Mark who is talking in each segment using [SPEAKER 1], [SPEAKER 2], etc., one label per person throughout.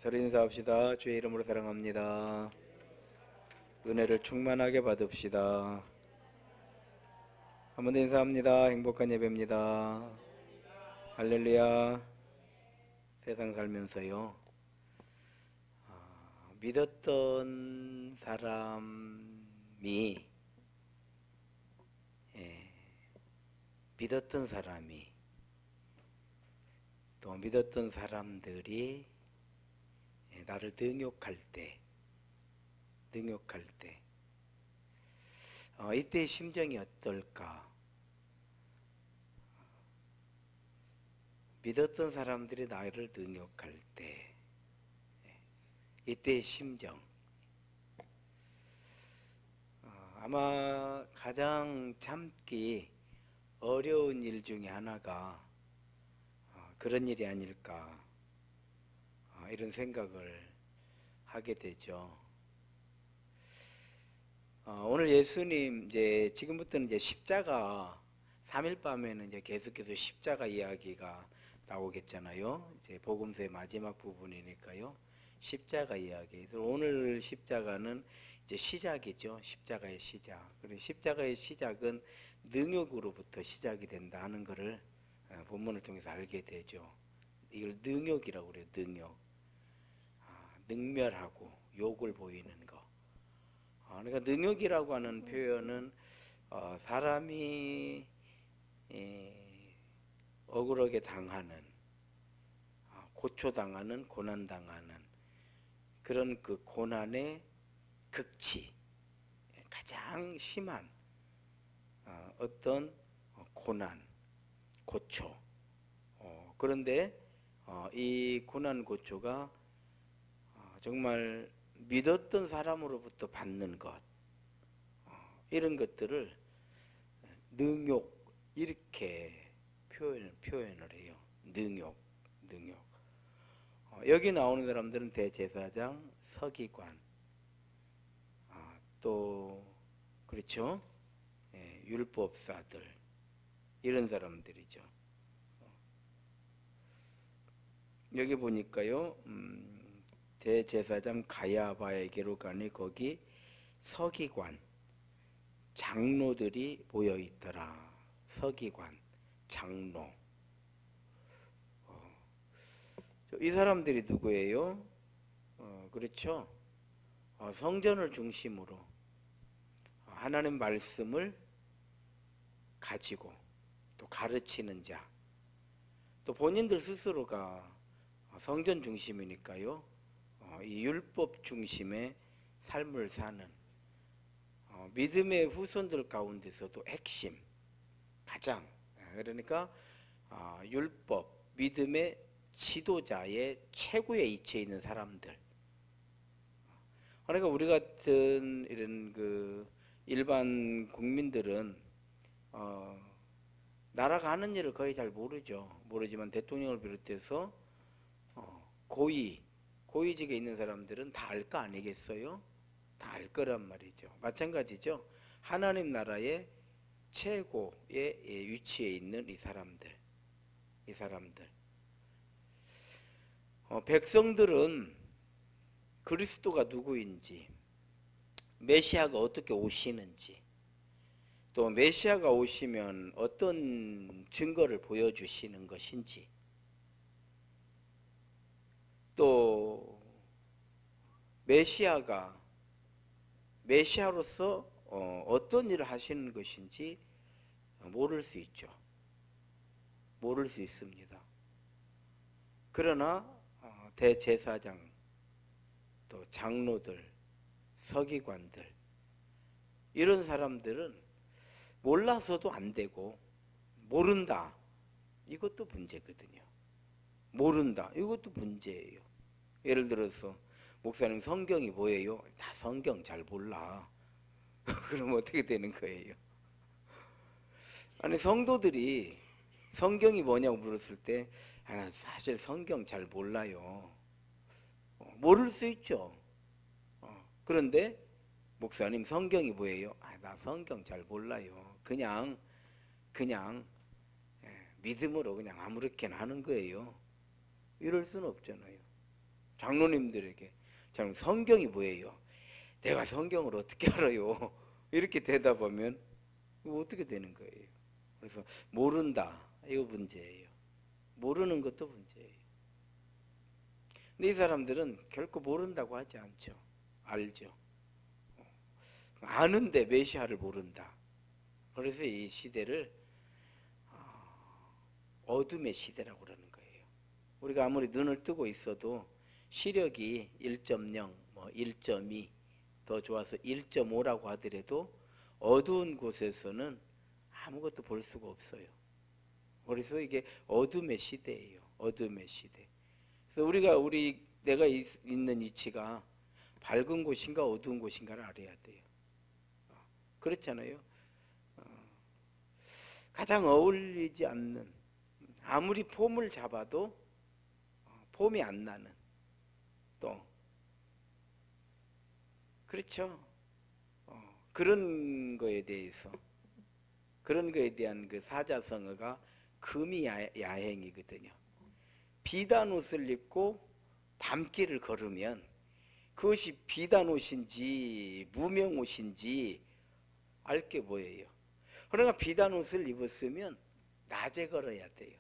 [SPEAKER 1] 서로 인사합시다. 주의 이름으로 사랑합니다. 은혜를 충만하게 받읍시다. 한 번 더 인사합니다. 행복한 예배입니다. 할렐루야. 세상 살면서요, 믿었던 사람이 믿었던 사람이 또 믿었던 사람들이 나를 능욕할 때 이때의 심정이 어떨까? 믿었던 사람들이 나를 능욕할 때 이때의 심정, 아마 가장 참기 어려운 일 중에 하나가 그런 일이 아닐까, 이런 생각을 하게 되죠. 오늘 예수님 지금부터는 십자가, 3일 밤에는 계속해서 십자가 이야기가 나오겠잖아요. 복음서의 마지막 부분이니까요. 십자가 이야기. 오늘 십자가는 시작이죠. 십자가의 시작. 그리고 십자가의 시작은 능욕으로부터 시작이 된다 하는 것을 본문을 통해서 알게 되죠. 이걸 능욕이라고 그래요. 능욕. 능멸하고 욕을 보이는 거. 그러니까 능욕이라고 하는 표현은 사람이 억울하게 당하는, 고초당하는, 고난당하는 그런 그 고난의 극치, 가장 심한 어떤 고난, 고초. 그런데 이 고난, 고초가 정말 믿었던 사람으로부터 받는 것, 이런 것들을 능욕, 이렇게 표현을 해요. 능욕. 여기 나오는 사람들은 대제사장, 서기관, 또 그렇죠? 율법사들, 이런 사람들이죠. 여기 보니까요, 대제사장 가야바에게로 가니 거기 서기관, 장로들이 모여 있더라. 서기관, 장로. 이 사람들이 누구예요? 그렇죠? 성전을 중심으로 하나님 말씀을 가지고 또 가르치는 자, 또 본인들 스스로가 성전 중심이니까요, 이 율법 중심의 삶을 사는 믿음의 후손들 가운데서도 핵심, 가장, 그러니까 율법, 믿음의 지도자의 최고의 위치에 있는 사람들. 그러니까 우리 같은 이런 그 일반 국민들은 나라가 하는 일을 거의 잘 모르지만 대통령을 비롯해서 고위직에 있는 사람들은 다 알 거 아니겠어요? 다 알 거란 말이죠. 마찬가지죠. 하나님 나라의 최고의 위치에 있는 이 사람들. 백성들은 그리스도가 누구인지, 메시아가 어떻게 오시는지, 또 메시아가 오시면 어떤 증거를 보여주시는 것인지, 또 메시아로서 어떤 일을 하시는 것인지 모를 수 있죠. 모를 수 있습니다. 그러나 대제사장, 또 장로들, 서기관들, 이런 사람들은 몰라서도 안 되고, 모른다, 이것도 문제거든요. 모른다, 이것도 문제예요. 예를 들어서 목사님 성경이 뭐예요? 다 성경 잘 몰라. 그럼 어떻게 되는 거예요? 아니, 성도들이 성경이 뭐냐고 물었을 때 난 사실 성경 잘 몰라요. 모를 수 있죠. 그런데 목사님 성경이 뭐예요? 나 성경 잘 몰라요. 그냥 믿음으로 그냥 아무렇게나 하는 거예요. 이럴 수는 없잖아요. 장로님들에게 성경이 뭐예요? 내가 성경을 어떻게 알아요? 이렇게 대답하면 어떻게 되는 거예요? 그래서 모른다, 이거 문제예요. 모르는 것도 문제예요. 근데 이 사람들은 결코 모른다고 하지 않죠. 알죠. 아는데 메시아를 모른다. 그래서 이 시대를 어둠의 시대라고 그러는 거예요. 우리가 아무리 눈을 뜨고 있어도 시력이 1.0, 1.2, 더 좋아서 1.5라고 하더라도 어두운 곳에서는 아무것도 볼 수가 없어요. 그래서 이게 어둠의 시대예요. 어둠의 시대. 그래서 내가 있는 위치가 밝은 곳인가 어두운 곳인가를 알아야 돼요. 그렇잖아요. 가장 어울리지 않는, 아무리 폼을 잡아도 폼이 안 나는, 또 그렇죠. 그런 거에 대해서, 그런 거에 대한 그 사자성어가 금이 야행이거든요. 비단 옷을 입고 밤길을 걸으면 그것이 비단 옷인지 무명 옷인지 알 게 뭐예요? 그러니까 비단 옷을 입었으면 낮에 걸어야 돼요.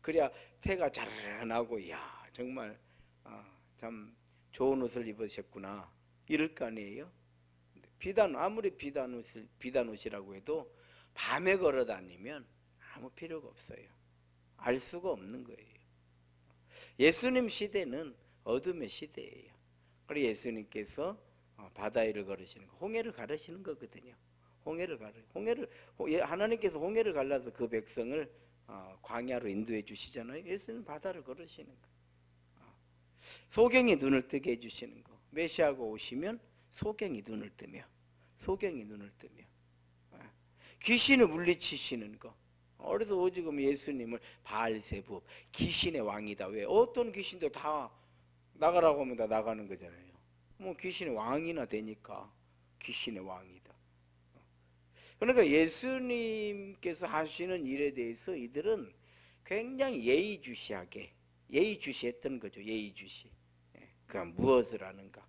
[SPEAKER 1] 그래야 태가 자르르 나고, 야 정말 참 좋은 옷을 입으셨구나 이럴 거 아니에요. 아무리 비단 옷이라고 해도 밤에 걸어 다니면 아무 필요가 없어요. 알 수가 없는 거예요. 예수님 시대는 어둠의 시대예요. 그래서 예수님께서 바다 위를 걸으시는 거, 홍해를 가르시는 거거든요. 하나님께서 홍해를 갈라서 그 백성을 광야로 인도해 주시잖아요. 예수는 바다를 걸으시는 거. 소경이 눈을 뜨게 해주시는 거. 메시아가 오시면 소경이 눈을 뜨며, 귀신을 물리치시는 거. 그래서 오죽하면 예수님을 바알세부, 귀신의 왕이다. 왜? 어떤 귀신도 다 나가라고 하면 다 나가는 거잖아요. 뭐 귀신의 왕이나 되니까 귀신의 왕이다. 그러니까 예수님께서 하시는 일에 대해서 이들은 굉장히 예의주시했던 거죠. 예의주시. 그러니까 무엇을 하는가,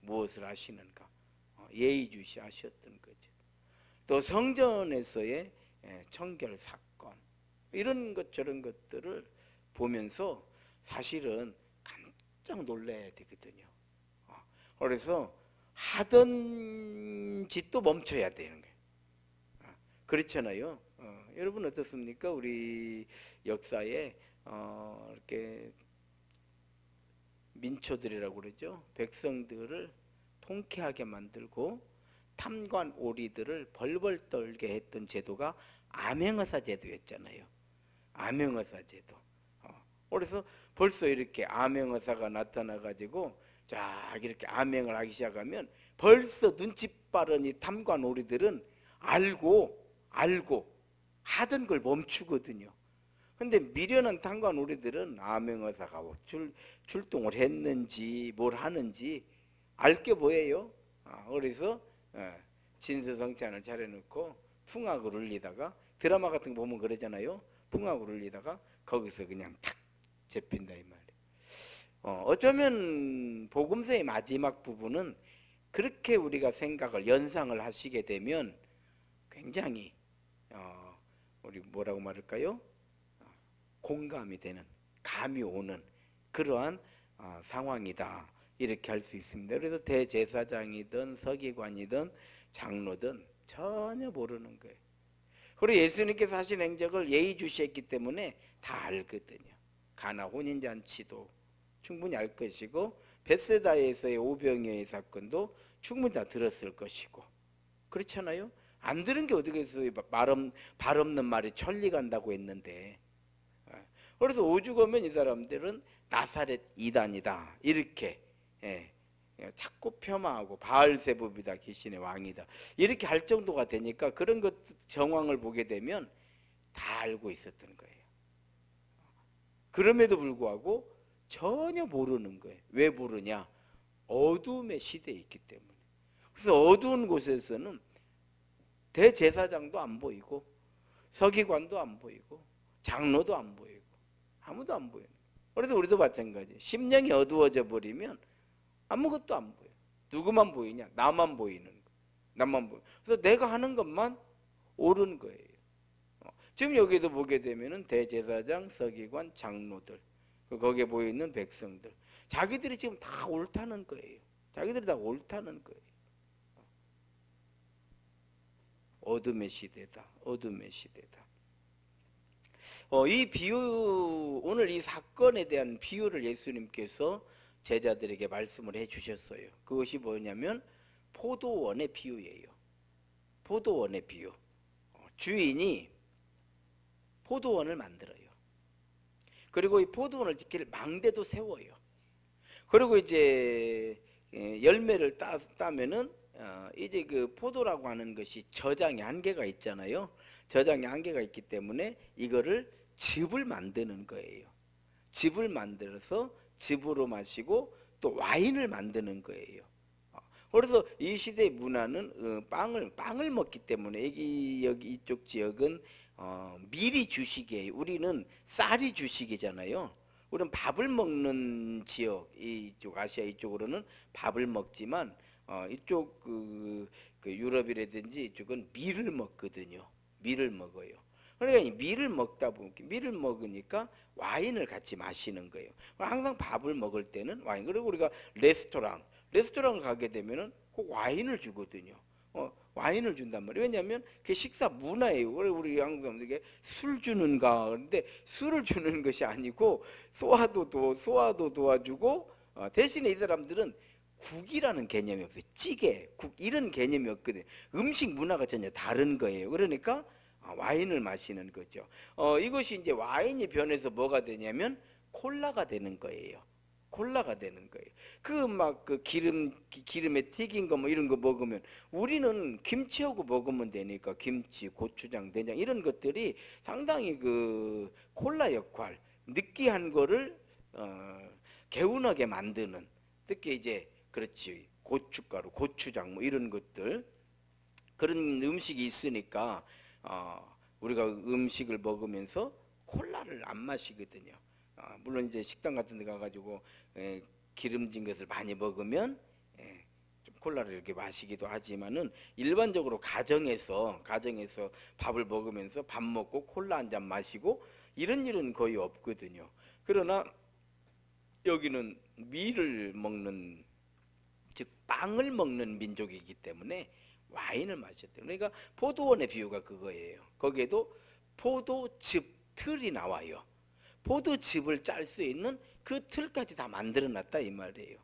[SPEAKER 1] 무엇을 하시는가, 예의주시하셨던 거죠. 또 성전에서의 청결 사건, 이런 것 저런 것들을 보면서 사실은 깜짝 놀라야 되거든요. 그래서 하던 짓도 멈춰야 되는 거예요. 그렇잖아요. 여러분 어떻습니까? 우리 역사에 이렇게 민초들이라고 그러죠. 백성들을 통쾌하게 만들고 탐관 오리들을 벌벌 떨게 했던 제도가 암행어사 제도였잖아요. 암행어사 제도. 그래서 벌써 이렇게 암행어사가 나타나 가지고 자 이렇게 암행을 하기 시작하면 벌써 눈치 빠른 이 탐관 오리들은 알고 하던 걸 멈추거든요. 근데 미련한 탐관 오리들은 암행어사가 출동을 했는지 뭘 하는지 알 게 뭐예요? 그래서 진수성찬을 차려놓고 풍악을 울리다가, 드라마 같은 거 보면 그러잖아요. 풍악을 울리다가 거기서 그냥 탁 잡힌다 이 말이에요. 어쩌면 복음서의 마지막 부분은 그렇게 우리가 생각을 연상을 하시게 되면 굉장히 우리 뭐라고 말할까요? 공감이 되는, 감이 오는 그러한 상황이다 이렇게 할 수 있습니다. 그래서 대제사장이든 서기관이든 장로든 전혀 모르는 거예요. 그리고 예수님께서 하신 행적을 예의주시했기 때문에 다 알거든요. 가나 혼인잔치도 충분히 알 것이고 벳세다에서의 오병이어의 사건도 충분히 다 들었을 것이고, 그렇잖아요. 안 들은 게 어디 있어요. 발 없는 말이 천리 간다고 했는데. 그래서 오죽하면 이 사람들은 나사렛 이단이다 이렇게 자꾸 폄하하고 바알세붑이다, 귀신의 왕이다 이렇게 할 정도가 되니까 그런 것 정황을 보게 되면 다 알고 있었던 거예요. 그럼에도 불구하고 전혀 모르는 거예요. 왜 모르냐? 어두움의 시대에 있기 때문에. 그래서 어두운 곳에서는 대제사장도 안 보이고 서기관도 안 보이고 장로도 안 보이고 아무도 안 보여요. 그래서 우리도 마찬가지. 심령이 어두워져 버리면 아무것도 안 보여. 누구만 보이냐? 나만 보이는 거. 나만 보여. 그래서 내가 하는 것만 옳은 거예요. 지금 여기도 보게 되면은 대제사장, 서기관, 장로들, 거기에 보여 있는 백성들, 자기들이 지금 다 옳다는 거예요. 자기들이 다 옳다는 거예요. 어둠의 시대다. 어둠의 시대다. 이 비유, 오늘 이 사건에 대한 비유를 예수님께서 제자들에게 말씀을 해 주셨어요. 그것이 뭐냐면 포도원의 비유예요. 포도원의 비유. 주인이 포도원을 만들어요. 그리고 이 포도원을 지킬 망대도 세워요. 그리고 이제 열매를 따면은 이제 그 포도라고 하는 것이 저장의 한계가 있잖아요. 저장의 한계가 있기 때문에 이거를 즙을 만드는 거예요. 즙을 만들어서 즙으로 마시고 또 와인을 만드는 거예요. 그래서 이 시대의 문화는 빵을 먹기 때문에 여기 이쪽 지역은 밀이 주식이에요. 우리는 쌀이 주식이잖아요. 우리는 밥을 먹는 지역, 이쪽 아시아 이쪽으로는 밥을 먹지만 이쪽 그 유럽이라든지 이쪽은 밀을 먹거든요. 밀을 먹어요. 그러니까 이 밀을 먹으니까 와인을 같이 마시는 거예요. 항상 밥을 먹을 때는 와인. 그리고 우리가 레스토랑을 가게 되면은 꼭 와인을 주거든요. 와인을 준단 말이에요. 왜냐하면 그게 식사 문화예요. 그래서 우리 한국 사람들에게 술 주는가 그런데 술을 주는 것이 아니고 소화도 도와주고 대신에 이 사람들은 국이라는 개념이 없어요. 찌개, 국 이런 개념이 없거든요. 음식 문화가 전혀 다른 거예요. 그러니까 와인을 마시는 거죠. 이것이 이제 와인이 변해서 뭐가 되냐면 콜라가 되는 거예요. 콜라가 되는 거예요. 그 기름에 튀긴 거 뭐 이런 거 먹으면 우리는 김치하고 먹으면 되니까 김치, 고추장, 된장 이런 것들이 상당히 그 콜라 역할, 느끼한 거를 개운하게 만드는 특히 이제 그렇지 고춧가루, 고추장 뭐 이런 것들 그런 음식이 있으니까 우리가 음식을 먹으면서 콜라를 안 마시거든요. 물론 이제 식당 같은 데 가가지고 기름진 것을 많이 먹으면 좀 콜라를 이렇게 마시기도 하지만은 일반적으로 가정에서 밥을 먹으면서 밥 먹고 콜라 한 잔 마시고 이런 일은 거의 없거든요. 그러나 여기는 밀을 먹는 즉 빵을 먹는 민족이기 때문에 와인을 마셨대요. 그러니까 포도원의 비유가 그거예요. 거기에도 포도즙 틀이 나와요. 포도즙을 짤 수 있는 그 틀까지 다 만들어 놨다 이 말이에요.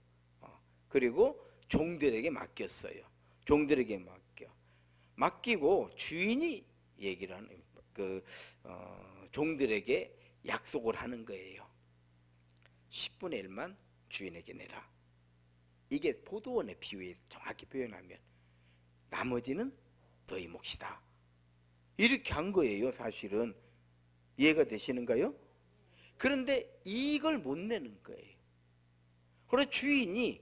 [SPEAKER 1] 그리고 종들에게 맡겼어요. 종들에게 맡기고 주인이 얘기를 하는 종들에게 약속을 하는 거예요. 10분의 1만 주인에게 내라. 이게 포도원의 비유에 정확히 표현하면 나머지는 너희 몫이다. 이렇게 한 거예요. 사실은 이해가 되시는가요? 그런데 이걸 못 내는 거예요. 그래서 주인이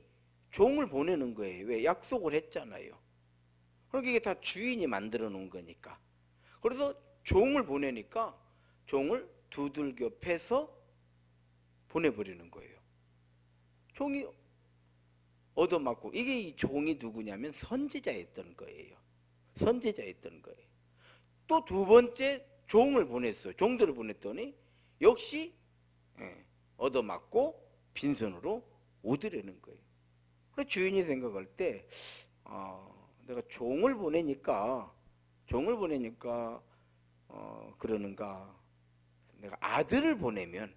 [SPEAKER 1] 종을 보내는 거예요. 왜? 약속을 했잖아요. 그러니까 이게 다 주인이 만들어 놓은 거니까. 그래서 종을 보내니까 종을 두들겨 패서 보내버리는 거예요. 종이 얻어맞고 이게 이 종이 누구냐면 선지자였던 거예요. 선지자였던 거예요. 또 두 번째 종을 보냈어요. 종들을 보냈더니 역시 얻어맞고 빈손으로 오더라는 거예요. 그래서 주인이 생각할 때 내가 종을 보내니까 그러는가 내가 아들을 보내면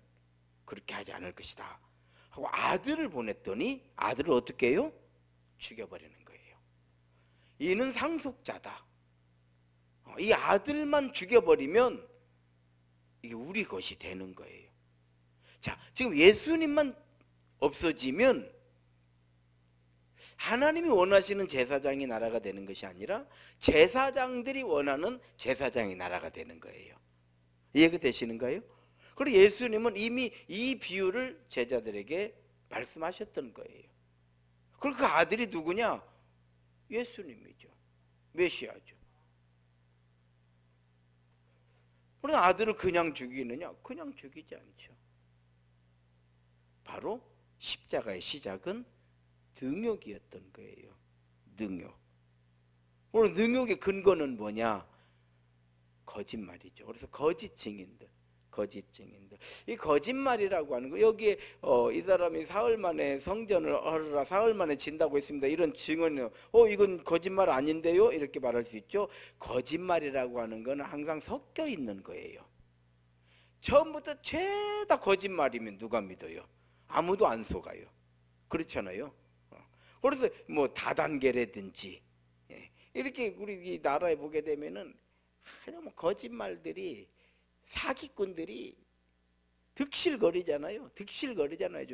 [SPEAKER 1] 그렇게 하지 않을 것이다 하고 아들을 보냈더니 아들을 어떻게 해요? 죽여버리는 거예요. 이는 상속자다. 이 아들만 죽여버리면 이게 우리 것이 되는 거예요. 자, 지금 예수님만 없어지면 하나님이 원하시는 제사장이 나라가 되는 것이 아니라 제사장들이 원하는 제사장이 나라가 되는 거예요. 이해가 되시는가요? 그리고 예수님은 이미 이 비유를 제자들에게 말씀하셨던 거예요. 그리고 그 아들이 누구냐? 예수님이죠. 메시아죠. 그런데 아들을 그냥 죽이느냐? 그냥 죽이지 않죠. 바로 십자가의 시작은 능욕이었던 거예요. 능욕. 오늘 능욕의 근거는 뭐냐? 거짓말이죠. 그래서 거짓 증인들. 이 거짓말이라고 하는 거, 여기에 이 사람이 사흘 만에 성전을 헐라 사흘 만에 진다고 했습니다. 이런 증언이요. 이건 거짓말 아닌데요? 이렇게 말할 수 있죠. 거짓말이라고 하는 거는 항상 섞여 있는 거예요. 처음부터 죄다 거짓말이면 누가 믿어요? 아무도 안 속아요. 그렇잖아요. 그래서 뭐 다단계라든지 이렇게 우리 이 나라에 보게 되면은 그냥 뭐 거짓말들이, 사기꾼들이 득실거리잖아요.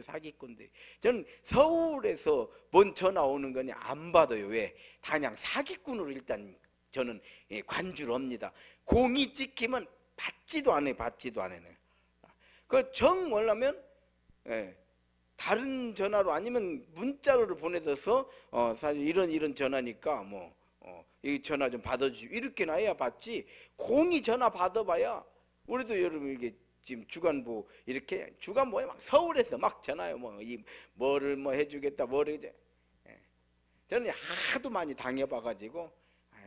[SPEAKER 1] 사기꾼들이. 저는 서울에서 뭔 전화 오는 거냐 안 받아요. 왜? 다 그냥 사기꾼으로 일단 저는 관주를 합니다. 공이 찍히면 받지도 않아요. 정 몰라면 다른 전화로 아니면 문자로 보내서 사실 이런 전화니까 이 전화 좀 받아주시고 이렇게 나야 받지. 공이 전화 받아봐야, 우리도 여러분 이게 지금 주간보 이렇게 주간보에 막 서울에서 막 전화요. 뭐를 해주겠다 뭐를 이제. 저는 하도 많이 당해봐가지고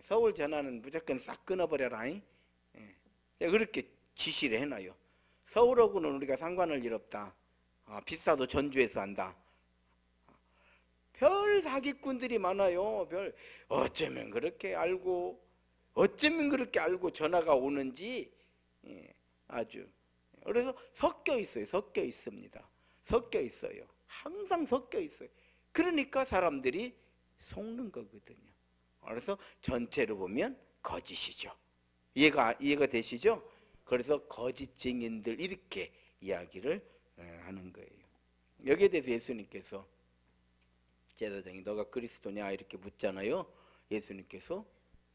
[SPEAKER 1] 서울 전화는 무조건 싹 끊어버려라. 그렇게 지시를 해놔요. 서울하고는 우리가 상관할 일 없다. 비싸도 전주에서 한다. 별 사기꾼들이 많아요. 어쩌면 그렇게 알고 전화가 오는지 아주. 그래서 섞여 있습니다. 항상 섞여 있어요. 그러니까 사람들이 속는 거거든요. 그래서 전체로 보면 거짓이죠. 이해가 되시죠? 그래서 거짓 증인들 이렇게 이야기를 하는 거예요. 여기에 대해서 예수님께서 제사장이 너가 그리스도냐 이렇게 묻잖아요. 예수님께서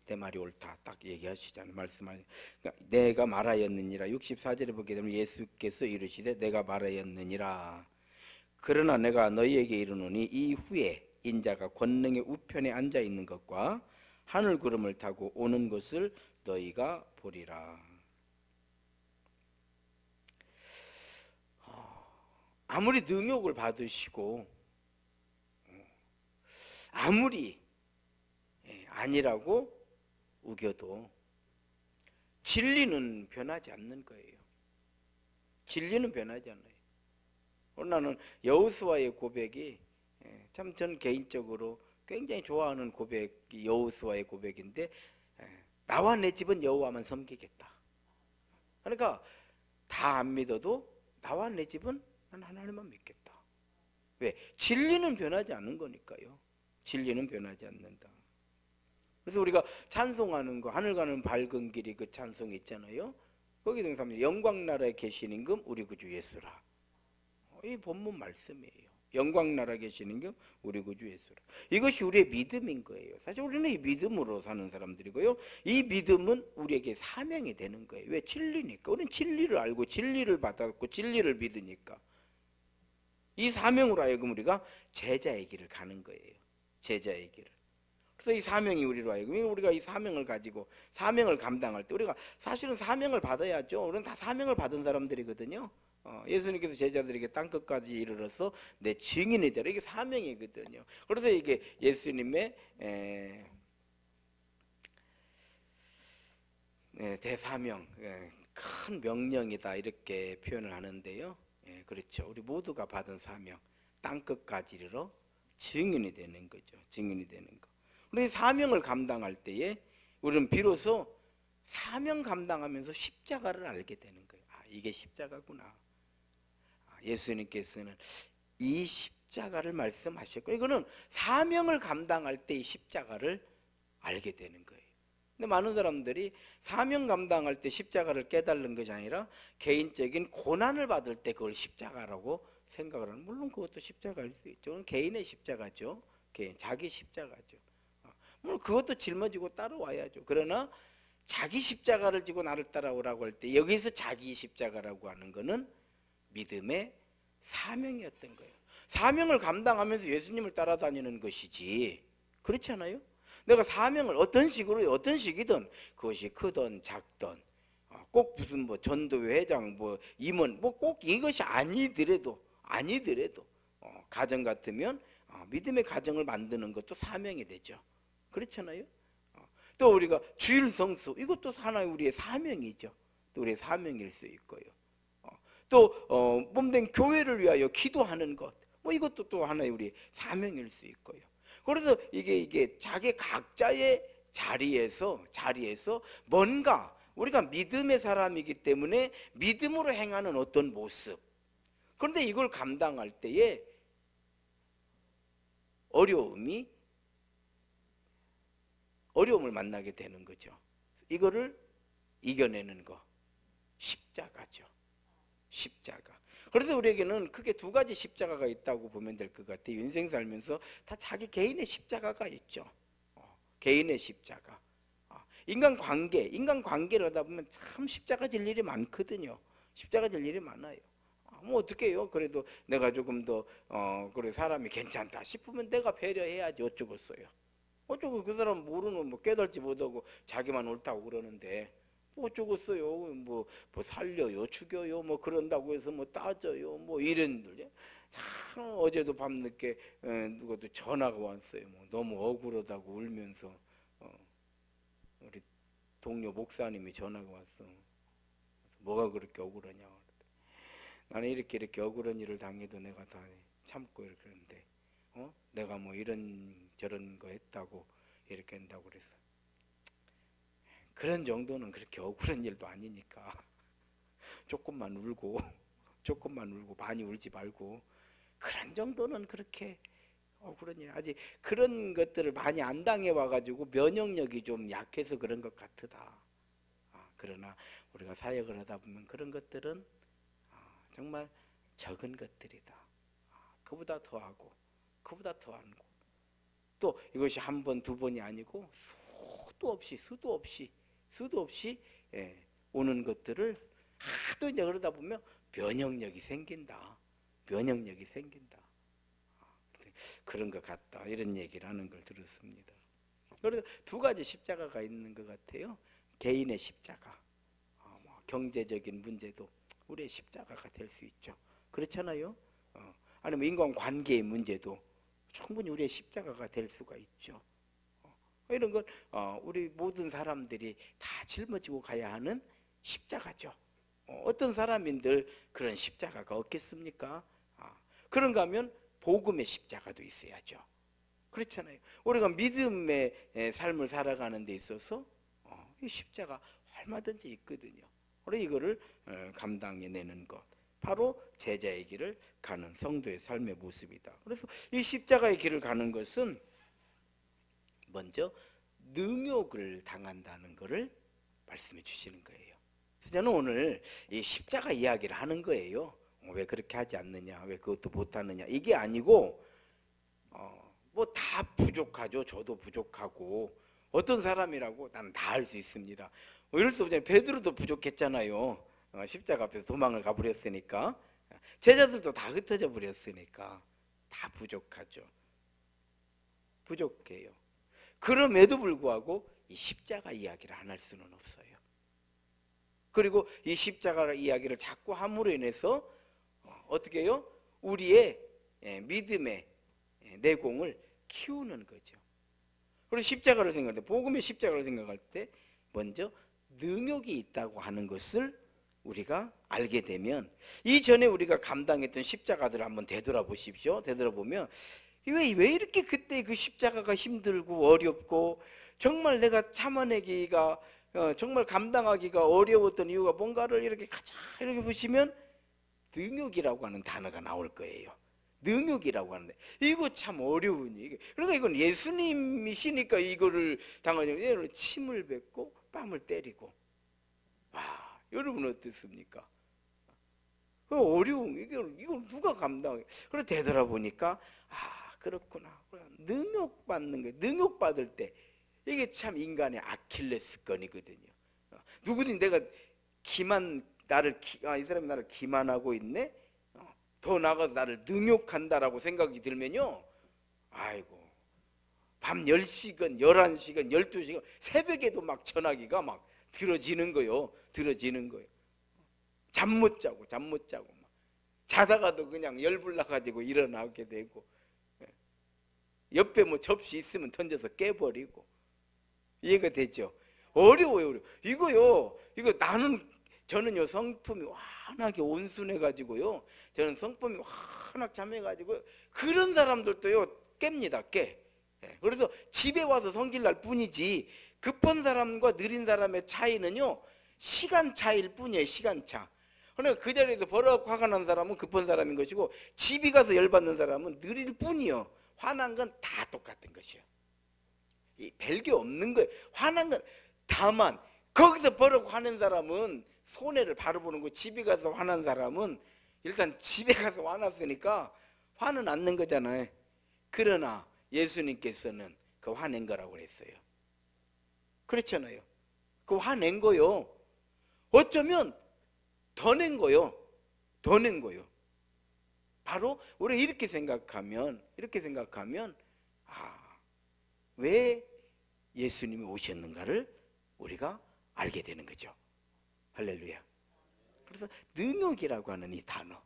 [SPEAKER 1] 내 말이 옳다 딱 얘기하시잖아요. 말씀하시죠. 그러니까 내가 말하였느니라. 64절에 보게 되면 예수께서 이르시되 내가 말하였느니라. 그러나 내가 너희에게 이르노니 이후에 인자가 권능의 우편에 앉아 있는 것과 하늘 구름을 타고 오는 것을 너희가 보리라. 아무리 능욕을 받으시고 아무리 아니라고 우겨도 진리는 변하지 않는 거예요. 진리는 변하지 않아요. 나는 여호수아의 고백이 참 전 개인적으로 굉장히 좋아하는 고백이 여호수아의 고백인데, 나와 내 집은 여호와만 섬기겠다. 그러니까 다 안 믿어도 나와 내 집은 난 하나님만 믿겠다. 왜? 진리는 변하지 않는 거니까요. 진리는 변하지 않는다. 그래서 우리가 찬송하는 거, 하늘 가는 밝은 길이 그 찬송 있잖아요. 거기 등사합니다. 영광나라에 계시는 금 우리 구주 예수라. 이 본문 말씀이에요. 영광나라에 계시는 금 우리 구주 예수라. 이것이 우리의 믿음인 거예요. 사실 우리는 이 믿음으로 사는 사람들이고요. 이 믿음은 우리에게 사명이 되는 거예요. 왜? 진리니까. 우리는 진리를 알고 진리를 받았고 진리를 믿으니까. 이 사명으로 하여금 우리가 제자의 길을 가는 거예요. 제자의 길을. 그래서 이 사명이 우리로 하여금, 우리가 이 사명을 가지고 사명을 감당할 때 우리가 사실은 사명을 받아야죠. 우리는 다 사명을 받은 사람들이거든요. 예수님께서 제자들에게 땅끝까지 이르러서 내 증인이 되라. 이게 사명이거든요. 그래서 이게 예수님의 대사명, 큰 명령이다 이렇게 표현을 하는데요. 그렇죠. 우리 모두가 받은 사명, 땅끝까지 이르러 증인이 되는 거죠. 증인이 되는 거. 우리 사명을 감당할 때에 우리는 비로소 사명 감당하면서 십자가를 알게 되는 거예요. 이게 십자가구나. 예수님께서는 이 십자가를 말씀하셨고, 이거는 사명을 감당할 때 이 십자가를 알게 되는 거예요. 근데 많은 사람들이 사명 감당할 때 십자가를 깨달는 것이 아니라 개인적인 고난을 받을 때 그걸 십자가라고 생각을 하는, 물론 그것도 십자가일 수 있죠. 그건 개인의 십자가죠. 자기 십자가죠. 물론 그것도 짊어지고 따라와야죠. 그러나 자기 십자가를 지고 나를 따라오라고 할 때 여기서 자기 십자가라고 하는 거는 믿음의 사명이었던 거예요. 사명을 감당하면서 예수님을 따라다니는 것이지, 그렇지 않아요? 내가 사명을 어떤 식으로 어떤 식이든 그것이 크든 작든 꼭 무슨 전도회 회장 임원 꼭 이것이 아니더라도 아니더라도 가정 같으면 믿음의 가정을 만드는 것도 사명이 되죠. 그렇잖아요. 또 우리가 주일 성수, 이것도 하나의 우리의 사명이죠. 또 우리의 사명일 수 있고요. 또 몸된 교회를 위하여 기도하는 것, 뭐 이것도 또 하나의 우리 사명일 수 있고요. 그래서 이게 자기 각자의 자리에서 뭔가 우리가 믿음의 사람이기 때문에 믿음으로 행하는 어떤 모습, 그런데 이걸 감당할 때에 어려움을 만나게 되는 거죠. 이거를 이겨내는 거, 십자가죠. 십자가. 그래서 우리에게는 크게 두 가지 십자가가 있다고 보면 될 것 같아요. 인생 살면서 다 자기 개인의 십자가가 있죠. 개인의 십자가. 인간관계를 하다 보면 참 십자가 질 일이 많거든요. 십자가 질 일이 많아요. 뭐 어떻게 해요? 그래도 내가 조금 더 그래 사람이 괜찮다 싶으면 내가 배려해야지. 어쩌겠어요. 어쩌고 그 사람 모르는 뭐 깨달지 못하고 자기만 옳다고 그러는데 뭐 어쩌겠어요. 뭐 살려요, 죽여요, 뭐 그런다고 해서 뭐 따져요, 뭐 이런들. 참 어제도 밤늦게 누구도 전화가 왔어요. 뭐 너무 억울하다고 울면서 우리 동료 목사님이 전화가 왔어. 뭐가 그렇게 억울하냐. 나는 이렇게 억울한 일을 당해도 내가 다 참고 그러는데 내가 뭐 이런 저런 거 했다고 이렇게 한다고 그래서 그런 정도는 그렇게 억울한 일도 아니니까 조금만 울고 많이 울지 말고, 그런 정도는 그렇게 억울한 일, 아직 그런 것들을 많이 안 당해 와가지고 면역력이 좀 약해서 그런 것 같으다. 그러나 우리가 사역을 하다 보면 그런 것들은 정말 적은 것들이다. 그보다 더하고 그보다 더한 거. 또 이것이 한 번, 두 번이 아니고 수도 없이 오는 것들을 하도 이제 그러다 보면 면역력이 생긴다. 그런 것 같다. 이런 얘기를 하는 걸 들었습니다. 그래서 두 가지 십자가가 있는 것 같아요. 개인의 십자가, 뭐 경제적인 문제도 우리의 십자가가 될 수 있죠. 그렇잖아요. 아니면 인간관계의 문제도 충분히 우리의 십자가가 될 수가 있죠. 이런 건 우리 모든 사람들이 다 짊어지고 가야 하는 십자가죠. 어떤 사람인들 그런 십자가가 없겠습니까? 그런가 하면 복음의 십자가도 있어야죠. 그렇잖아요. 우리가 믿음의 삶을 살아가는 데 있어서 이 십자가 얼마든지 있거든요. 그래서 이거를 감당해내는 것, 바로 제자의 길을 가는 성도의 삶의 모습이다. 그래서 이 십자가의 길을 가는 것은 먼저 능욕을 당한다는 것을 말씀해 주시는 거예요. 그래서 저는 오늘 이 십자가 이야기를 하는 거예요. 왜 그렇게 하지 않느냐, 왜 그것도 못하느냐, 이게 아니고 뭐 다 부족하죠. 저도 부족하고 어떤 사람이라고 나는 다 할 수 있습니다. 이럴 수 없잖아요. 베드로도 부족했잖아요. 십자가 앞에서 도망을 가버렸으니까. 제자들도 다 흩어져 버렸으니까 다 부족하죠. 부족해요. 그럼에도 불구하고 이 십자가 이야기를 안 할 수는 없어요. 그리고 이 십자가 이야기를 자꾸 함으로 인해서 어떻게 해요? 우리의 믿음의 내공을 키우는 거죠. 그리고 십자가를 생각할 때, 복음의 십자가를 생각할 때 먼저 능욕이 있다고 하는 것을 우리가 알게 되면, 이전에 우리가 감당했던 십자가들을 한번 되돌아보십시오. 되돌아보면 왜 이렇게 그때 그 십자가가 힘들고 어렵고 정말 내가 참아내기가 정말 감당하기가 어려웠던 이유가 뭔가를 이렇게 가자 이렇게 보시면 능욕이라고 하는 단어가 나올 거예요. 능욕이라고 하는데 이거 참 어려운 얘기. 그러니까 이건 예수님이시니까 이거를 당하냐면 침을 뱉고 뺨을 때리고. 와, 여러분 어떻습니까? 그 어려움, 이걸 누가 감당해? 그래 되돌아보니까 그렇구나. 능욕받는 거, 능욕받을 때 이게 참 인간의 아킬레스건이거든요. 누구든지 내가 이 사람이 나를 기만하고 있네? 더 나아가서 나를 능욕한다라고 생각이 들면요, 아이고, 밤 10시간, 11시간, 12시간, 새벽에도 막 전화기가 막 들어지는 거예요. 잠 못 자고 막. 자다가도 그냥 열불 나가지고 일어나게 되고, 옆에 뭐 접시 있으면 던져서 깨버리고. 이해가 되죠? 어려워요, 어려워. 이거 저는요, 성품이 환하게 온순해가지고요, 저는 성품이 환하게 참해가지고, 그런 사람들도요, 깹니다, 깨. 그래서 집에 와서 성질날 뿐이지, 급한 사람과 느린 사람의 차이는요, 시간 차이일 뿐이에요, 시간차. 그러니까 그 자리에서 버럭 화가 난 사람은 급한 사람인 것이고, 집에 가서 열받는 사람은 느릴 뿐이요. 화난 건 다 똑같은 것이요. 별게 없는 거예요. 화난 건. 다만 거기서 버럭 화낸 사람은 손해를 바로 보는 거, 집에 가서 화난 사람은 일단 집에 가서 화났으니까 화는 안 낸 거잖아요. 그러나 예수님께서는 그 화낸 거라고 그랬어요. 그렇잖아요. 그 화낸 거요. 어쩌면 더 낸 거요. 더 낸 거요. 바로 우리가 이렇게 생각하면 왜 예수님이 오셨는가를 우리가 알게 되는 거죠. 할렐루야. 그래서 능욕이라고 하는 이 단어,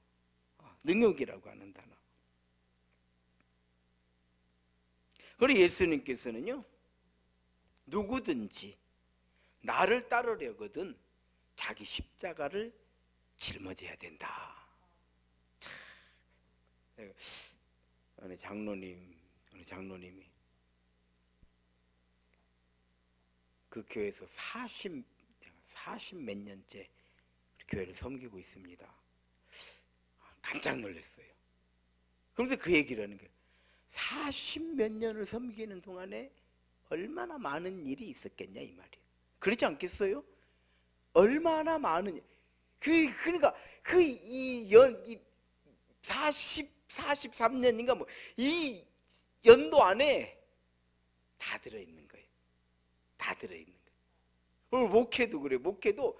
[SPEAKER 1] 능욕이라고 하는 단어. 그리고 예수님께서는요, 누구든지 나를 따르려거든 자기 십자가를 짊어져야 된다. 참, 어느 장로님이 그 교회에서 40 몇 년째 교회를 섬기고 있습니다. 깜짝 놀랐어요. 그런데 그 얘기를 하는 거예요. 40 몇 년을 섬기는 동안에 얼마나 많은 일이 있었겠냐 이 말이에요. 그렇지 않겠어요? 얼마나 많은 그러니까 이 43년인가 뭐 이 연도 안에 다 들어있는 거예요. 다 들어있는 거예요. 목회도 그래요. 목회도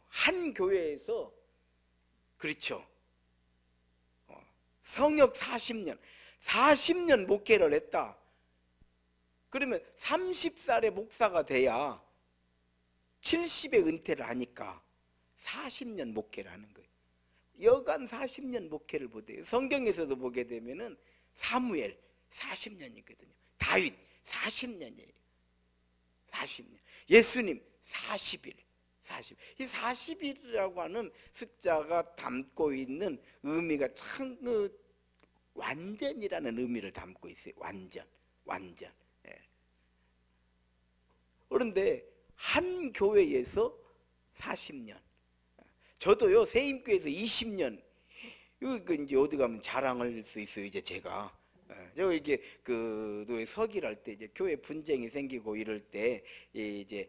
[SPEAKER 1] 한 교회에서, 그렇죠, 성역 40년 목회를 했다. 그러면 30살에 목사가 돼야 70에 은퇴를 하니까 40년 목회를 하는 거예요. 여간 40년 목회를 보대요. 성경에서도 보게 되면은 사무엘 40년이거든요. 다윗 40년이에요. 40년. 예수님 40일. 이 40일이라고 하는 숫자가 담고 있는 의미가 참 완전이라는 의미를 담고 있어요. 완전. 예. 그런데 한 교회에서 40년. 저도요, 세임교회에서 20년. 이거 이제 어디 가면 자랑할 수 있어요. 이제 제가 저 이게 그 서기할 때 이제 교회 분쟁이 생기고 이럴 때 이제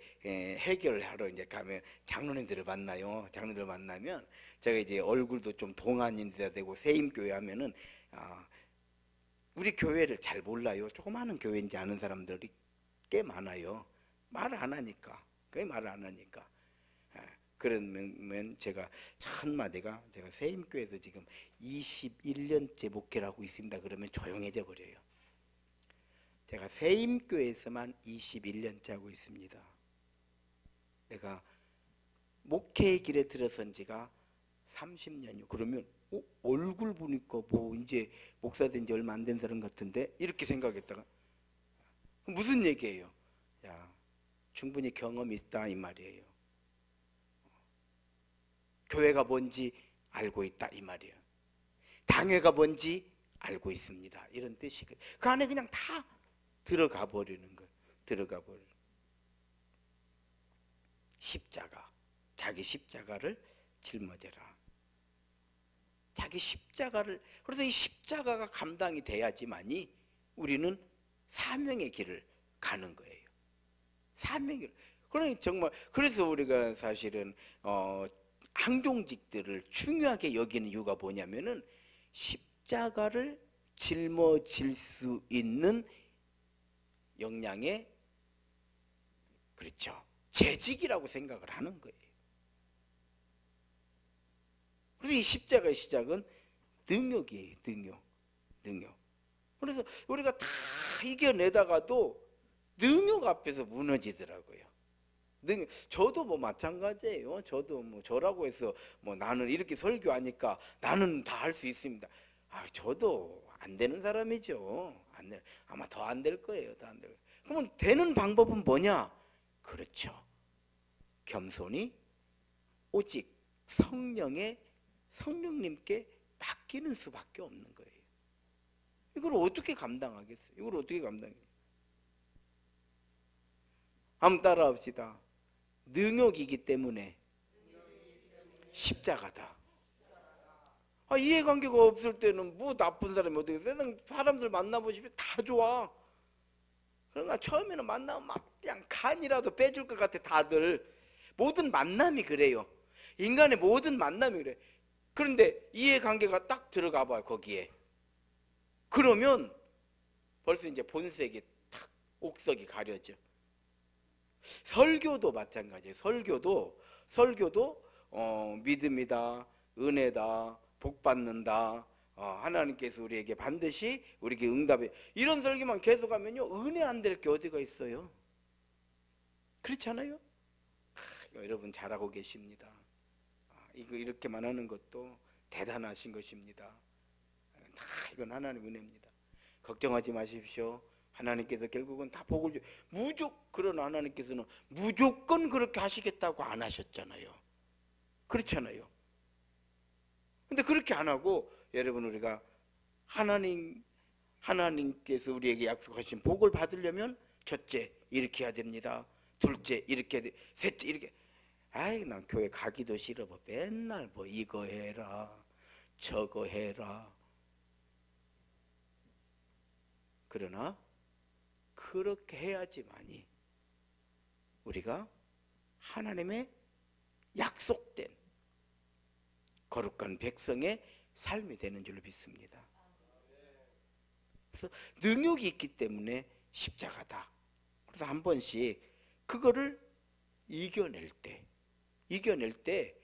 [SPEAKER 1] 해결하러 이제 가면 장로님들을 만나요. 장로님들 만나면 제가 이제 얼굴도 좀 동안인데다 대고 세임교회 하면은 우리 교회를 잘 몰라요. 조그마한 교회인지 아는 사람들이 꽤 많아요. 말을 안 하니까. 그러면 제가 첫마디가, 제가 세임교회에서 지금 21년째 목회를 하고 있습니다. 그러면 조용해져 버려요. 제가 세임교회에서만 21년째 하고 있습니다. 내가 목회의 길에 들어선 지가 30년이요. 그러면 얼굴 보니까 뭐 이제 목사 된 지 얼마 안 된 사람 같은데, 이렇게 생각했다가 무슨 얘기예요? 야, 충분히 경험이 있다 이 말이에요. 교회가 뭔지 알고 있다 이 말이에요. 당회가 뭔지 알고 있습니다. 이런 뜻이거든요. 그 안에 그냥 다 들어가 버리는 거예요. 십자가, 자기 십자가를 짊어져라. 자기 십자가를. 그래서 이 십자가가 감당이 돼야지만이 우리는 사명의 길을 가는 거예요. 사명의 길. 그러니 정말, 그래서 우리가 사실은 항종직들을 중요하게 여기는 이유가 뭐냐면은 십자가를 짊어질 수 있는 역량의, 그렇죠, 재직이라고 생각을 하는 거예요. 그래서 이 십자가의 시작은 능욕이에요. 능욕. 그래서 우리가 다 이겨내다가도 능욕 앞에서 무너지더라고요. 저도 뭐 마찬가지예요. 저도 뭐 저라고 해서 뭐 나는 이렇게 설교하니까 나는 다 할 수 있습니다. 저도 안 되는 사람이죠. 아마 더 안 될 거예요. 더 안 될 거예요. 그러면 되는 방법은 뭐냐? 그렇죠. 겸손히 오직 성령님께 맡기는 수밖에 없는 거예요. 이걸 어떻게 감당하겠어요? 이걸 어떻게 감당해요? 한번 따라합시다. 능욕이기 때문에 십자가다. 이해관계가 없을 때는 뭐 나쁜 사람이 어떻게 세상 사람들 만나보시면 다 좋아. 그러나 처음에는 만나면 막 그냥 간이라도 빼줄 것 같아. 다들 모든 만남이 그래요. 인간의 모든 만남이 그래. 그런데 이해관계가 딱 들어가 봐요. 거기에 그러면 벌써 이제 본색이 탁 옥석이 가려져. 설교도 마찬가지예요. 설교도 믿음이다, 은혜다, 복 받는다. 하나님께서 우리에게 반드시 우리에게 응답해. 이런 설교만 계속하면요, 은혜 안 될 게 어디가 있어요? 그렇잖아요. 여러분 잘하고 계십니다. 이거 이렇게만 하는 것도 대단하신 것입니다. 다 이건 하나님 은혜입니다. 걱정하지 마십시오. 하나님께서 결국은 다 복을 그러나 하나님께서는 무조건 그렇게 하시겠다고 안 하셨잖아요. 그렇잖아요. 근데 그렇게 안 하고 여러분 우리가 하나님께서 우리에게 약속하신 복을 받으려면 첫째 이렇게 해야 됩니다. 둘째 이렇게 해야 돼. 셋째 이렇게. 난 교회 가기도 싫어. 맨날 이거 해라 저거 해라. 그러나 그렇게 해야지만이 우리가 하나님의 약속된 거룩한 백성의 삶이 되는 줄로 믿습니다. 그래서 능욕이 있기 때문에 십자가다. 그래서 한 번씩 그거를 이겨낼 때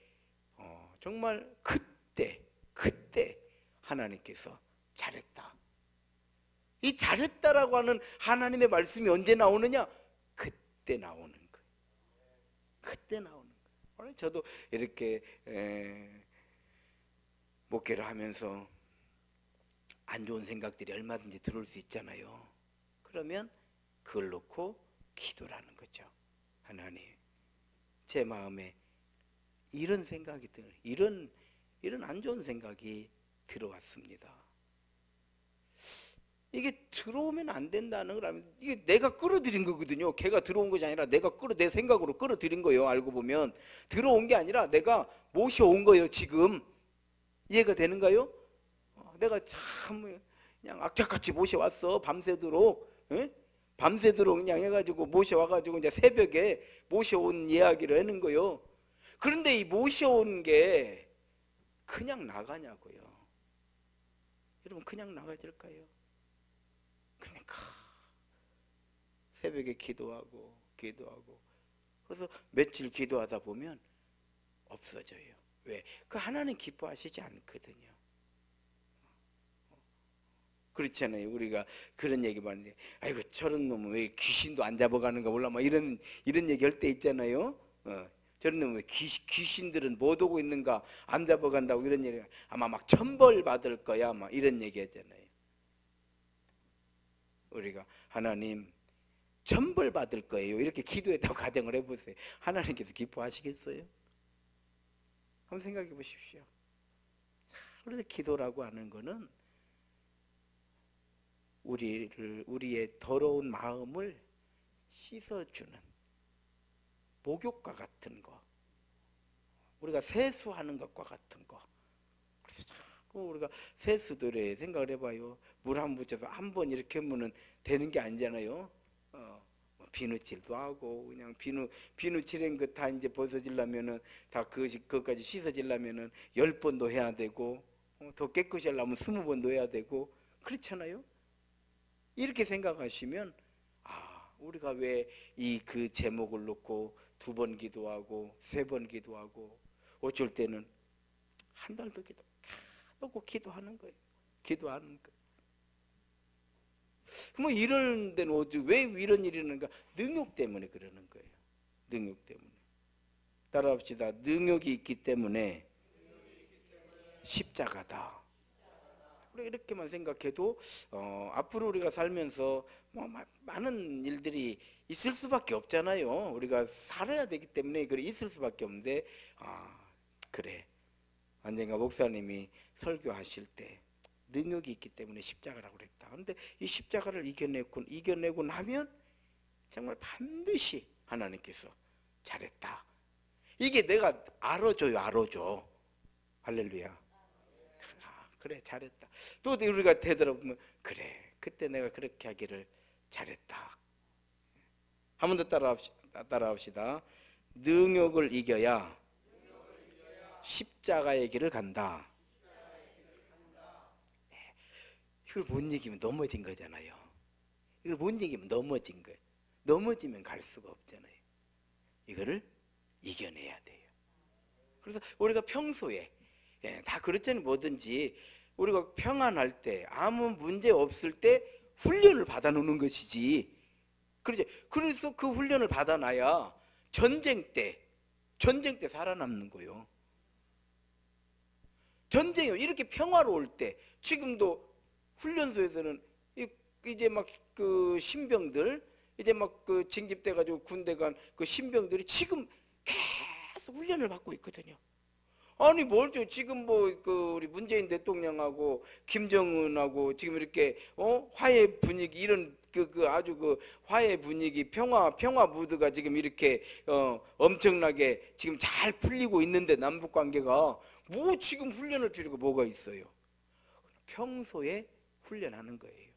[SPEAKER 1] 정말 그때 하나님께서 잘했다. 이 잘했다라고 하는 하나님의 말씀이 언제 나오느냐? 그때 나오는 거예요. 그때 나오는 거예요. 저도 이렇게 목회를 하면서 안 좋은 생각들이 얼마든지 들어올 수 있잖아요. 그러면 그걸 놓고 기도를 하는 거죠. 하나님, 제 마음에 이런 생각이 이런 안 좋은 생각이 들어왔습니다. 이게 들어오면 안 된다는 걸 이게 내가 끌어들인 거거든요. 걔가 들어온 것이 아니라 내 생각으로 끌어들인 거예요. 알고 보면 들어온 게 아니라 내가 모셔온 거예요. 지금 이해가 되는가요? 내가 참 그냥 악착같이 모셔왔어. 밤새도록 밤새도록 그냥 해가지고 모셔와가지고 이제 새벽에 모셔온 이야기를 하는 거예요. 그런데 이 모셔온 게 그냥 나가냐고요. 여러분 그냥 나가야 될까요? 그러니까 새벽에 기도하고 그래서 며칠 기도하다 보면 없어져요. 왜? 그 하나님 기뻐하시지 않거든요. 그렇잖아요. 우리가 그런 얘기 많은데, 아이고 저런 놈은 왜 귀신도 안 잡아가는가 몰라, 막 이런 얘기 할 때 있잖아요. 저런 놈은 왜 귀신들은 못 오고 있는가, 안 잡아간다고 이런 얘기, 아마 막 천벌 받을 거야, 막 이런 얘기 하잖아요. 우리가 하나님 천벌 받을 거예요 이렇게 기도했다고 가정을 해보세요. 하나님께서 기뻐하시겠어요? 한번 생각해 보십시오. 그런데 기도라고 하는 거는 우리의 더러운 마음을 씻어주는 목욕과 같은 거, 우리가 세수하는 것과 같은 거. 그래서 자꾸 우리가 세수들에 생각을 해봐요. 물 한 번 붙여서 한 번 이렇게 하면은 되는 게 아니잖아요. 비누칠도 하고 그냥 비누칠한 거 다 이제 벗어지려면은 다 그것까지 씻어지려면은 10번도 해야 되고 더 깨끗이 하려면 20번도 해야 되고 그렇잖아요. 이렇게 생각하시면 우리가 왜 그 제목을 놓고 2번 기도하고 3번 기도하고 어쩔 때는 한 달도 놓고 기도하는 거예요. 기도하는 거. 뭐 이런 데는 왜 이런 일이 있는가? 능욕 때문에 그러는 거예요. 능력 때문에. 따라합시다. 능력이 있기 때문에 십자가다. 우리가 이렇게만 생각해도 앞으로 우리가 살면서 뭐 많은 일들이 있을 수밖에 없잖아요. 우리가 살아야 되기 때문에 그래 있을 수밖에 없는데 그래 언젠가 목사님이 설교하실 때 능력이 있기 때문에 십자가라고 그랬다. 그런데 이 십자가를 이겨내고 나면 정말 반드시 하나님께서 잘했다. 이게 내가 알아줘. 할렐루야. 그래 잘했다. 또 우리가 되돌아보면 그래 그때 내가 그렇게 하기를 잘했다. 한 번 더 따라합시다. 능욕을 이겨야 십자가의 길을 간다. 이걸 못 이기면 넘어진 거잖아요. 이걸 못 이기면 넘어진 거예요. 넘어지면 갈 수가 없잖아요. 이거를 이겨내야 돼요. 그래서 우리가 평소에 다 그렇잖아요. 뭐든지 우리가 평안할 때 아무 문제 없을 때 훈련을 받아놓는 것이지. 그래서 그 훈련을 받아놔야 전쟁 때 살아남는 거예요. 전쟁이 이렇게 평화로울 때 지금도 훈련소에서는 이제 막 그 신병들 이제 막 그 징집돼 가지고 군대 간 그 신병들이 지금 계속 훈련을 받고 있거든요. 아니 뭘죠? 지금 뭐 그 우리 문재인 대통령하고 김정은하고 지금 이렇게 화해 분위기 이런 아주 그 화해 분위기 평화 무드가 지금 이렇게 엄청나게 지금 잘 풀리고 있는데 남북 관계가 뭐 지금 훈련할 필요가 뭐가 있어요? 평소에 훈련하는 거예요.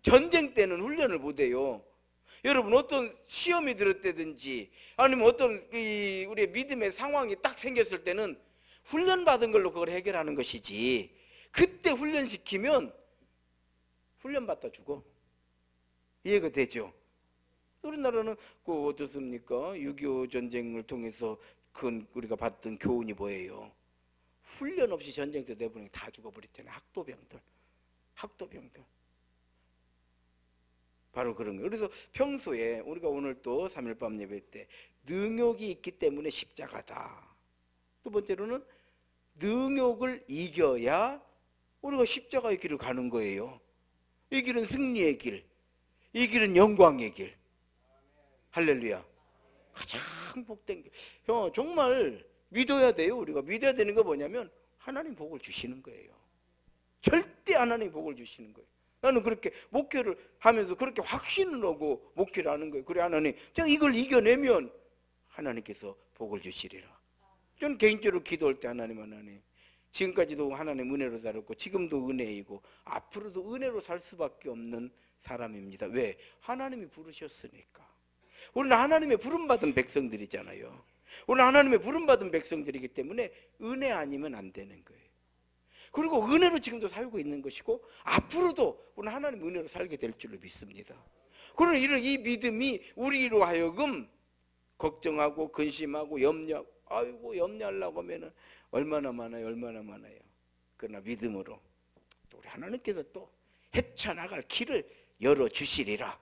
[SPEAKER 1] 전쟁 때는 훈련을 못 해요. 여러분 어떤 시험이 들었다든지 아니면 어떤 우리의 믿음의 상황이 딱 생겼을 때는 훈련받은 걸로 그걸 해결하는 것이지 그때 훈련시키면 훈련받다 죽어. 이해가 되죠? 우리나라는 어떻습니까? 6.25 전쟁을 통해서 우리가 받던 교훈이 뭐예요? 훈련 없이 전쟁 때 내보내고 다 죽어버렸잖아요. 학도병들. 바로 그런 거예요. 그래서 평소에 우리가 오늘 또 3일 밤 예배 때 능욕이 있기 때문에 십자가다. 두 번째로는 능욕을 이겨야 우리가 십자가의 길을 가는 거예요. 이 길은 승리의 길, 이 길은 영광의 길. 할렐루야. 가장 복된 길. 정말 믿어야 돼요. 우리가 믿어야 되는 거 뭐냐면 하나님 복을 주시는 거예요. 절대 하나님 복을 주시는 거예요. 나는 그렇게 목회를 하면서 그렇게 확신을 하고 목회를 하는 거예요. 그래 하나님 제가 이걸 이겨내면 하나님께서 복을 주시리라. 저는 개인적으로 기도할 때 하나님 지금까지도 하나님 은혜로 살았고 지금도 은혜이고 앞으로도 은혜로 살 수밖에 없는 사람입니다. 왜? 하나님이 부르셨으니까. 우리는 하나님의 부름받은 백성들이잖아요. 우리는 하나님의 부름받은 백성들이기 때문에 은혜 아니면 안 되는 거예요. 그리고 은혜로 지금도 살고 있는 것이고 앞으로도 우리는 하나님 은혜로 살게 될 줄로 믿습니다. 그러나 이런 이 믿음이 우리로 하여금 걱정하고 근심하고 염려하려고 하면은 얼마나 많아요. 그러나 믿음으로 또 우리 하나님께서 또 헤쳐나갈 길을 열어주시리라.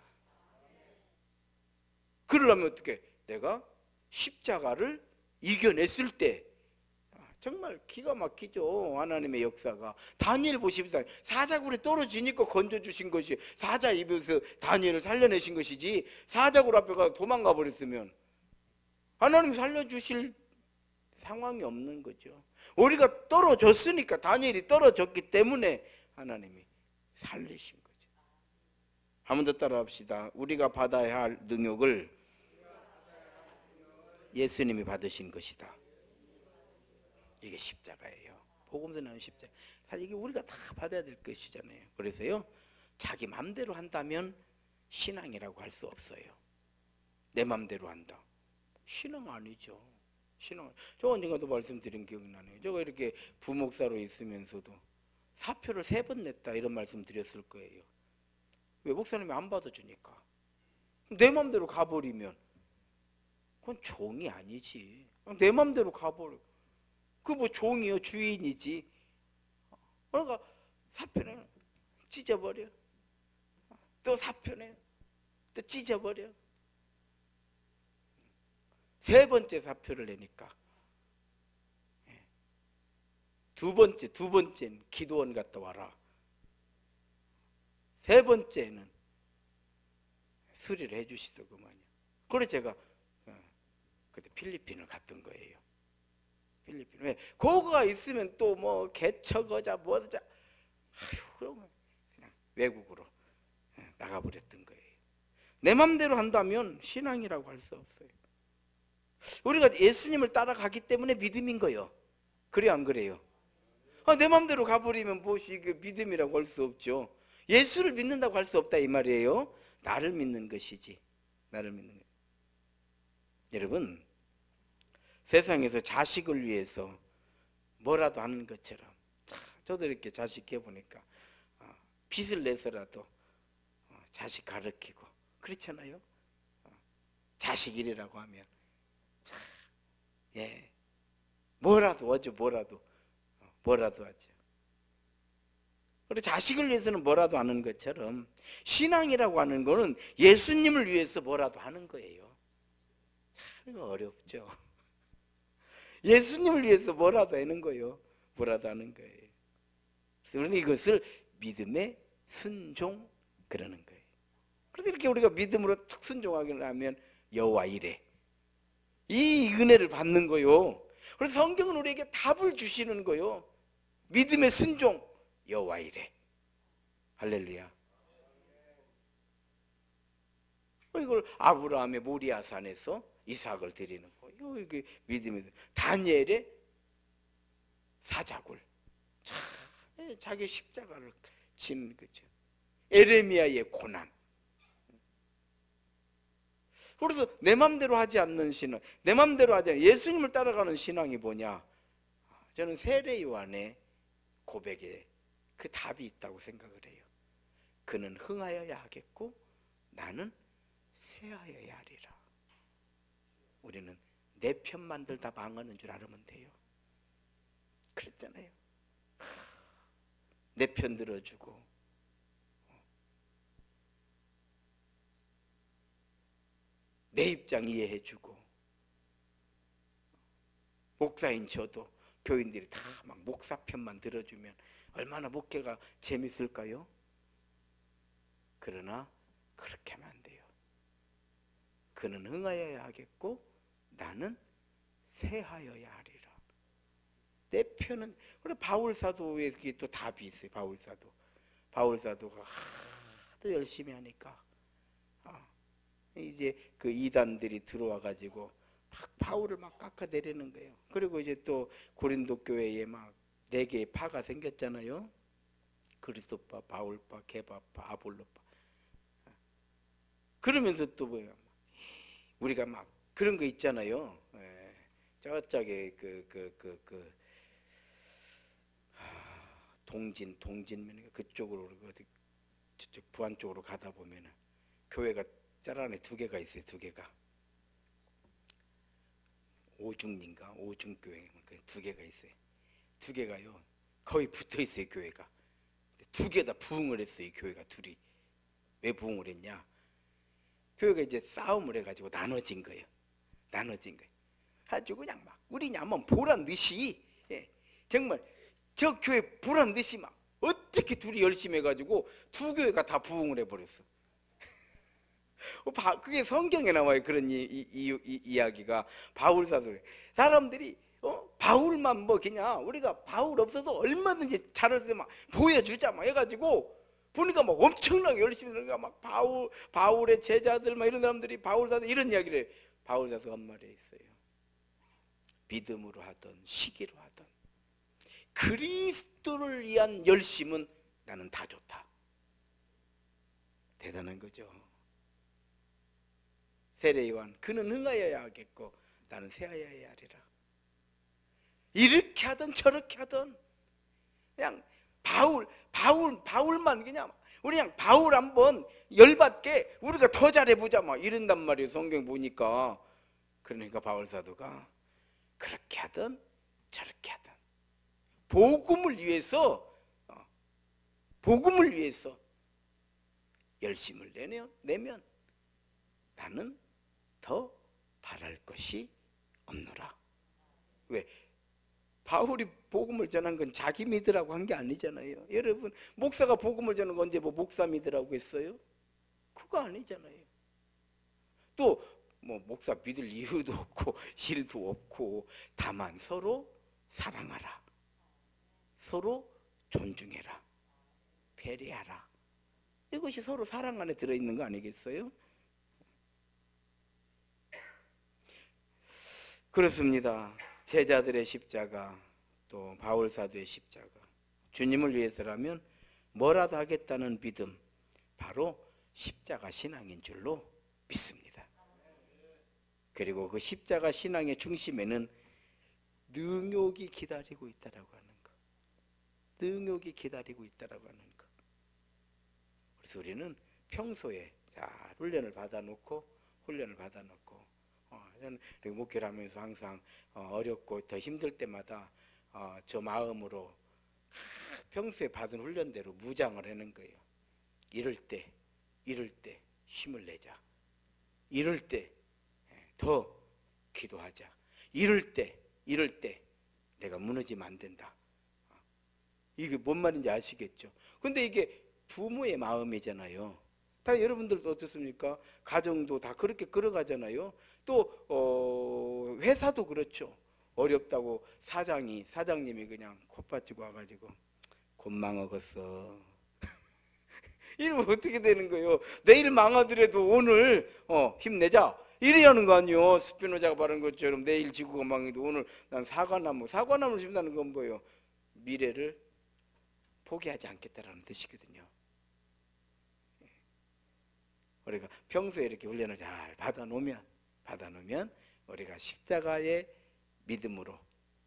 [SPEAKER 1] 그러려면 어떻게? 내가 십자가를 이겨냈을 때 정말 기가 막히죠. 하나님의 역사가. 다니엘 보십시다. 사자굴에 떨어지니까 건져주신 것이 사자 입에서 다니엘을 살려내신 것이지 사자굴 앞에 가서 도망가 버렸으면 하나님 살려주실 상황이 없는 거죠. 우리가 떨어졌으니까 다니엘이 떨어졌기 때문에 하나님이 살리신 거죠. 한 번 더 따라합시다. 우리가 받아야 할 능력을 예수님이 받으신 것이다. 이게 십자가예요. 복음서 나오는 십자가. 사실 이게 우리가 다 받아야 될 것이잖아요. 그래서요, 자기 맘대로 한다면 신앙이라고 할 수 없어요. 내 맘대로 한다. 신앙 아니죠. 저 언젠가도 말씀드린 기억이 나네요. 제가 이렇게 부목사로 있으면서도 사표를 3번 냈다 이런 말씀 드렸을 거예요. 왜? 목사님이 안 받아주니까. 내 맘대로 가버리면 그건 종이 아니지. 내 맘대로 가버려. 그 뭐 종이요, 주인이지. 그러니까 사표는 찢어버려. 또 사표네. 또 찢어버려. 세 번째 사표를 내니까 두 번째는 기도원 갔다 와라. 세 번째는 수리를 해주시더구만요. 그래서 제가 그때 필리핀을 갔던 거예요. 필리핀. 왜? 거기가 있으면 또 뭐 개척어자 뭐자, 그러면 그냥 외국으로 나가버렸던 거예요. 내 맘대로 한다면 신앙이라고 할 수 없어요. 우리가 예수님을 따라가기 때문에 믿음인 거예요. 그래요, 안 그래요? 내 맘대로 가버리면 무엇이 믿음이라고 할 수 없죠. 예수를 믿는다고 할 수 없다 이 말이에요. 나를 믿는 것이지. 나를 믿는 것. 여러분, 세상에서 자식을 위해서 뭐라도 하는 것처럼, 저도 이렇게 자식 키워보니까 빚을 내서라도 자식 가르치고 그렇잖아요. 자식 일이라고 하면 뭐라도 하죠. 뭐라도 하죠. 그리고 자식을 위해서는 뭐라도 하는 것처럼 신앙이라고 하는 거는 예수님을 위해서 뭐라도 하는 거예요. 참 어렵죠. 예수님을 위해서 뭐라도 하는 거예요. 뭐라도 하는 거예요. 그래서 이것을 믿음의 순종 그러는 거예요. 그래서 이렇게 우리가 믿음으로 탁 순종하기를 하면 여호와 이래, 이 은혜를 받는 거요. 그래서 성경은 우리에게 답을 주시는 거요. 믿음의 순종, 여호와 이래. 할렐루야. 이걸 아브라함의 모리아 산에서 이삭을 드리는 거예요. 이게 믿음이. 다니엘의 사자굴, 자기 십자가를 지는 거죠. 에레미야의 고난. 그래서 내 맘대로 하지 않는 신앙, 내 맘대로 하지 않는 예수님을 따라가는 신앙이 뭐냐? 저는 세례 요한의 고백에 그 답이 있다고 생각을 해요. 그는 흥하여야 하겠고 나는 쇠하여야 하리라. 우리는 내 편만들 다 망하는 줄 알으면 돼요. 그랬잖아요. 내 편 들어주고 내 입장 이해해주고, 목사인 저도 교인들이 다 막 목사 편만 들어주면 얼마나 목회가 재밌을까요? 그러나 그렇게 하면 안 돼요. 그는 흥하여야 하겠고 나는 쇠하여야 하리라. 내 편은. 그래, 바울 사도에 또 답이 있어요. 바울 사도가 하도 열심히 하니까 이제 그 이단들이 들어와 가지고 막 바울을 막 깎아내리는 거예요. 그리고 이제 또 고린도 교회에 막 4개의 파가 생겼잖아요. 그리스도파, 바울파, 게바파, 아볼로파. 그러면서 또 뭐야, 우리가 막 그런 거 있잖아요. 저쪽에 동진 그쪽으로 어디 저쪽 부안 쪽으로 가다 보면은 교회가 짤안에 2개가 있어요. 2개가 오중교회 2개가 있어요. 2개가요 거의 붙어 있어요. 교회가 2개 다 부흥을 했어요. 이 교회가 둘이. 왜 부흥을 했냐? 교회가 이제 싸움을 해가지고 나눠진 거예요. 아주 그냥 막 우리 한번 보란 듯이, 정말 저 교회 보란 듯이 막 어떻게 둘이 열심히 해가지고 2교회가 다 부흥을 해버렸어. 그게 성경에 나와요. 그런 이야기가. 바울 사도에 사람들이 바울만 뭐 그냥 우리가 바울 없어서 얼마든지 잘할 때 막 보여주자 막 해가지고 보니까 막 엄청나게 열심히 하니까 막 바울의 제자들 막 이런 사람들이 바울 사도 이런 이야기를 해요. 바울 사도 한 말에 있어요. 믿음으로 하든 시기로 하든 그리스도를 위한 열심은 나는 다 좋다. 대단한 거죠. 세례 요한, 그는 흥하여야 하겠고 나는 쇠하여야 하리라. 이렇게 하든 저렇게 하든 그냥 바울만 그냥 우리 그냥 바울 한번 열받게 우리가 더 잘해보자 막 이런단 말이에요. 성경 보니까. 그러니까 바울 사도가 그렇게 하든 저렇게 하든 복음을 위해서 열심을 내면 나는 더 바랄 것이 없노라. 왜? 바울이 복음을 전한 건 자기 믿으라고 한 게 아니잖아요. 여러분, 목사가 복음을 전한 건 언제 뭐 목사 믿으라고 했어요? 그거 아니잖아요. 또 뭐 목사 믿을 이유도 없고 일도 없고, 다만 서로 사랑하라, 서로 존중해라, 배려하라. 이것이 서로 사랑 안에 들어있는 거 아니겠어요? 그렇습니다. 제자들의 십자가, 또 바울 사도의 십자가, 주님을 위해서라면 뭐라도 하겠다는 믿음, 바로 십자가 신앙인 줄로 믿습니다. 그리고 그 십자가 신앙의 중심에는 능욕이 기다리고 있다라고 하는 것, 능욕이 기다리고 있다라고 하는 것. 그래서 우리는 평소에 잘 훈련을 받아놓고 저는 목회를 하면서 항상 어렵고 더 힘들 때마다 저 마음으로 평소에 받은 훈련대로 무장을 하는 거예요. 이럴 때 힘을 내자. 이럴 때 더 기도하자. 이럴 때 내가 무너지면 안 된다. 이게 뭔 말인지 아시겠죠? 근데 이게 부모의 마음이잖아요. 다 여러분들도 어떻습니까? 가정도 다 그렇게 끌어가잖아요. 또 회사도 그렇죠. 어렵다고 사장님이 그냥 콧바치고 와가지고 곧 망하겠어. 이러면 어떻게 되는 거예요? 내일 망하더라도 오늘 힘내자. 이래야 하는 거 아니에요? 스피노자가 말한 것처럼 내일 지구가 망해도 오늘 난 사과나무를 심는다는 건 뭐예요? 미래를 포기하지 않겠다라는 뜻이거든요. 우리가 평소에 이렇게 훈련을 잘 받아놓으면 우리가 십자가의 믿음으로,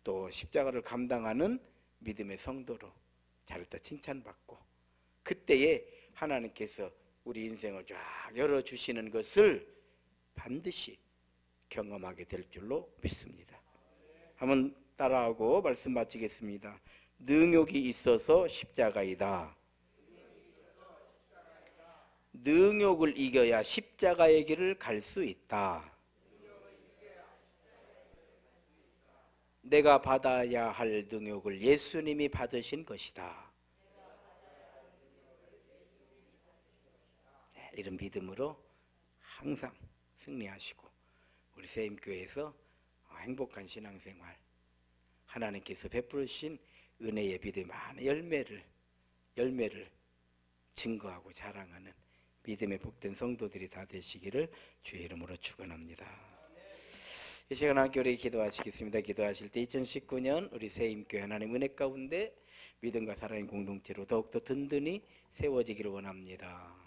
[SPEAKER 1] 또 십자가를 감당하는 믿음의 성도로 잘했다 칭찬받고, 그때에 하나님께서 우리 인생을 쫙 열어주시는 것을 반드시 경험하게 될 줄로 믿습니다. 한번 따라하고 말씀 마치겠습니다. 능욕이 있어서 십자가이다. 능욕을 이겨야 십자가의 길을 갈 수 있다. 내가 받아야 할 능욕을 예수님이 받으신 것이다. 이런 믿음으로 항상 승리하시고, 우리 세임교회에서 행복한 신앙생활, 하나님께서 베푸신 은혜의 믿음의 많은 열매를 증거하고 자랑하는 믿음의 복된 성도들이 다 되시기를 주의 이름으로 축원합니다. 이 시간 함께 우리 기도하시겠습니다. 기도하실 때 2019년 우리 세임교회 하나님 은혜 가운데 믿음과 사랑의 공동체로 더욱더 든든히 세워지기를 원합니다.